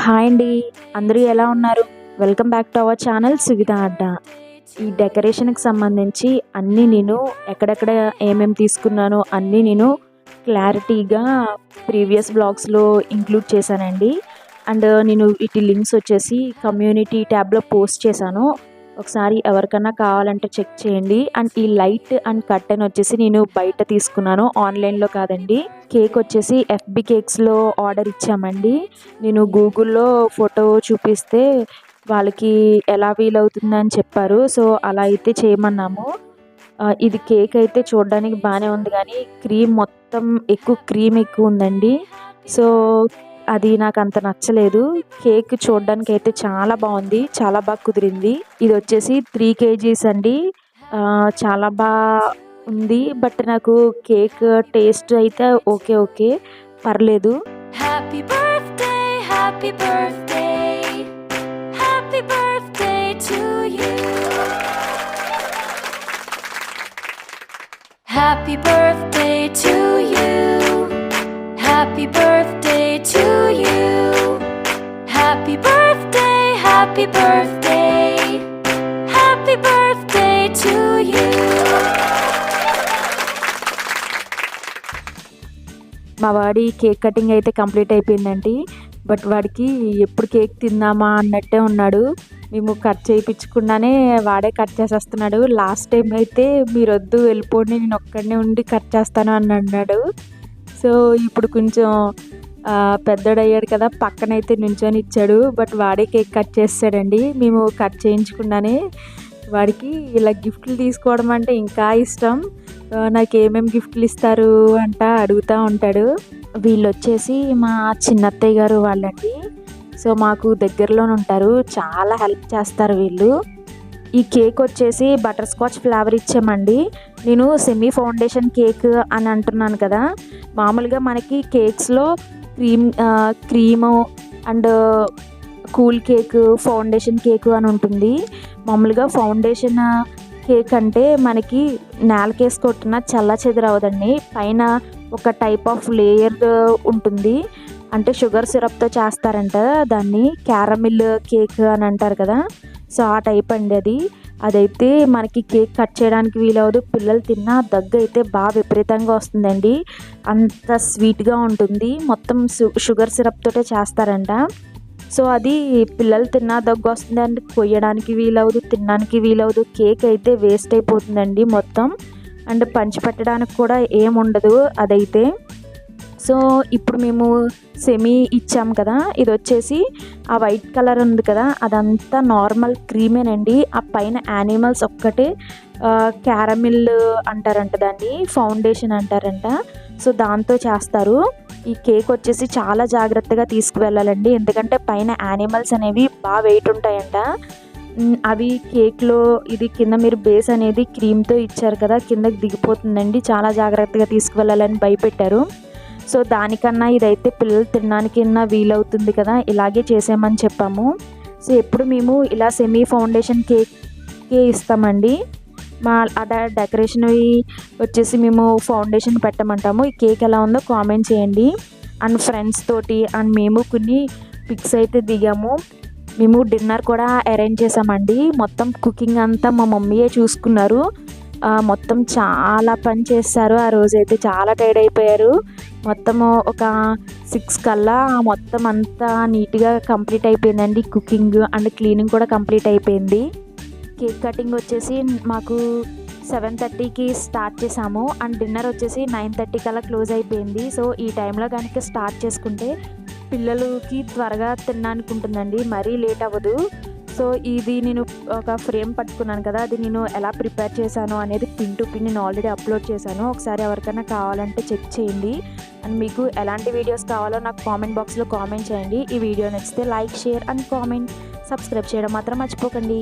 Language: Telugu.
హాయ్ అండి. అందరూ ఎలా ఉన్నారు? Welcome back to our channel Suvidha Adda. ఈ డెకరేషన్‌కి సంబంధించి అన్నీ నేను ఎక్కడెక్కడ ఏమేమి తీసుకున్నానో అన్నీ నేను క్లారిటీగా ప్రీవియస్ వ్లాగ్స్‌లో ఇంక్లూడ్ చేశానండి. అండ్ నేను వీటి లింక్స్ వచ్చేసి కమ్యూనిటీ ట్యాబ్‌లో పోస్ట్ చేశాను. ఒకసారి ఎవరికన్నా కావాలంటే చెక్ చేయండి. అండ్ ఈ లైట్ అండ్ కర్టెన్ వచ్చేసి నేను బయట తీసుకున్నాను, ఆన్లైన్‌లో కాదండి. కేక్ వచ్చేసి ఎఫ్‌బి కేక్స్‌లో ఆర్డర్ ఇచ్చామండి. నేను గూగుల్‌లో ఫోటో చూపిస్తే వాళ్ళకి ఎలా వీలవుతుందని చెప్పారు. సో, అలా అయితే చేయమన్నాము. ఇది కేక్ అయితే చూడడానికి బాగానే ఉంది కానీ క్రీమ్ మొత్తం క్రీమ్ ఎక్కువ ఉందండి. సో, అది నాకు అంత నచ్చలేదు. కేక్ చూడడానికి అయితే చాలా బాగుంది, చాలా బాగా కుదిరింది. ఇది వచ్చేసి 3 కేజీస్ అండి. చాలా ఉంది. బట్ నాకు కేక్ టేస్ట్ అయితే ఓకే పర్లేదు. Happy birthday happy birthday happy birthday to you happy birthday to you happy birthday to you happy birthday happy birthday happy birthday to you. మా వాడి కేక్ కటింగ్ అయితే కంప్లీట్ అయిపోయిందండి. బట్ వాడికి ఎప్పుడు కేక్ తిందామా అన్నట్టే ఉన్నాడు. మేము కట్ చేయించకుండానే వాడే కట్ చేసేస్తున్నాడు. లాస్ట్ టైం అయితే మీరు వద్దు వెళ్ళిపోండి, నేను ఒక్కడనే ఉండి కట్ చేస్తాను అని అన్నాడు. సో ఇప్పుడు కొంచెం పెద్దోడయ్యాడు కదా, పక్కనైతే నించొని ఇచ్చాడు. బట్ వాడే కేక్ కట్ చేస్తాడండి. మేము కట్ చేయించకుండానే. వాడికి ఇలా గిఫ్ట్లు తీసుకోవడం అంటే ఇంకా ఇష్టం. నాకు ఏమేమి గిఫ్ట్లు ఇస్తారు అంట అడుగుతూ ఉంటాడు. వీళ్ళు వచ్చేసి మా చిన్నత్తయ్య గారు వాళ్ళండి. సో మాకు దగ్గరలోనే ఉంటారు, చాలా హెల్ప్ చేస్తారు వీళ్ళు. ఈ కేక్ వచ్చేసి బటర్ స్కాచ్ ఫ్లేవర్ ఇచ్చామండి. నేను సెమీ ఫౌండేషన్ కేక్ అని అంటున్నాను కదా, మామూలుగా మనకి కేక్స్లో cream and cool cake, foundation cake అని ఉంటుంది. మామూలుగా ఫౌండేషన్ కేక్ అంటే మనకి నేలకేసి కొట్టిన చల్ల చెదరవదండి. పైన ఒక టైప్ ఆఫ్ లేయర్ ఉంటుంది. అంటే షుగర్ సిరప్తో చేస్తారంట, దాన్ని క్యారమిల్ కేక్ అని అంటారు కదా. సో ఆ టైప్ అండి అదైతే మనకి కేక్ కట్ చేయడానికి వీలవదు. పిల్లలు తిన్నా దగ్గు అయితే బాగా విపరీతంగా వస్తుందండి, అంత స్వీట్గా ఉంటుంది. మొత్తం షుగర్ సిరప్తోటే చేస్తారంట. సో అది పిల్లలు తిన్నా దగ్గు వస్తుంది అంటే కొయ్యడానికి వీలవదు, తినడానికి వీలవదు. కేక్ అయితే వేస్ట్ అయిపోతుందండి మొత్తం. అండ్ పంచిపెట్టడానికి కూడా ఏముండదు అదైతే. సో ఇప్పుడు మేము సెమీ ఇచ్చాం కదా, ఇది వచ్చేసి ఆ వైట్ కలర్ ఉంది కదా, అదంతా నార్మల్ క్రీమేనండి. ఆ పైన యానిమల్స్ ఒక్కటే క్యారమిల్ అంటారంట, దాన్ని ఫౌండేషన్ అంటారంట. సో దాంతో చేస్తారు. ఈ కేక్ వచ్చేసి చాలా జాగ్రత్తగా తీసుకువెళ్ళాలండి, ఎందుకంటే పైన యానిమల్స్ అనేవి బాగా వెయిట్ ఉంటాయంట. అవి కేక్లో ఇది కింద మీరు బేస్ అనేది క్రీమ్తో ఇచ్చారు కదా, కిందకి దిగిపోతుందండి. చాలా జాగ్రత్తగా తీసుకువెళ్ళాలని భయపెట్టారు. సో దానికన్నా ఇదైతే పిల్లలు తినడానికి వీలవుతుంది కదా, ఇలాగే చేసామని చెప్పాము. సో ఎప్పుడు మేము ఇలా సెమీ ఫౌండేషన్ కేకే ఇస్తామండి. మా డెకరేషన్ వచ్చేసి మేము ఫౌండేషన్ పెట్టమంటాము. ఈ కేక్ ఎలా ఉందో కామెంట్ చేయండి. అండ్ ఫ్రెండ్స్ తోటి అండ్ మేము కొన్ని పిక్స్ అయితే దిగాము. మేము డిన్నర్ కూడా అరేంజ్ చేసామండి. మొత్తం కుకింగ్ అంతా మా మమ్మీయే చూసుకున్నారు. మొత్తం చాలా పని చేస్తారు. ఆ రోజైతే చాలా టైర్డ్ అయిపోయారు. మొత్తము ఒక 6 కల్లా మొత్తం అంతా నీట్గా కంప్లీట్ అయిపోయిందండి. కుకింగ్ అండ్ క్లీనింగ్ కూడా కంప్లీట్ అయిపోయింది. కేక్ కటింగ్ వచ్చేసి మాకు 7:30కి స్టార్ట్ చేసాము. అండ్ డిన్నర్ వచ్చేసి 9:30 కల్లా క్లోజ్ అయిపోయింది. సో ఈ టైంలో కనుక స్టార్ట్ చేసుకుంటే పిల్లలకి త్వరగా తినడానికి ఉంటుందండి, మరీ లేట్ అవ్వదు. సో ఇది నేను ఒక ఫ్రేమ్ పట్టుకున్నాను కదా, అది నేను ఎలా ప్రిపేర్ చేశాను అనేది పిన్ టు పిన్ నేను ఆల్రెడీ అప్లోడ్ చేశాను. ఒకసారి ఎవరికైనా కావాలంటే చెక్ చేయండి. అండ్ మీకు ఎలాంటి వీడియోస్ కావాలో నాకు కామెంట్ బాక్స్లో కామెంట్ చేయండి. ఈ వీడియో నచ్చితే like, share and comment, subscribe చేయడం మాత్రం మర్చిపోకండి.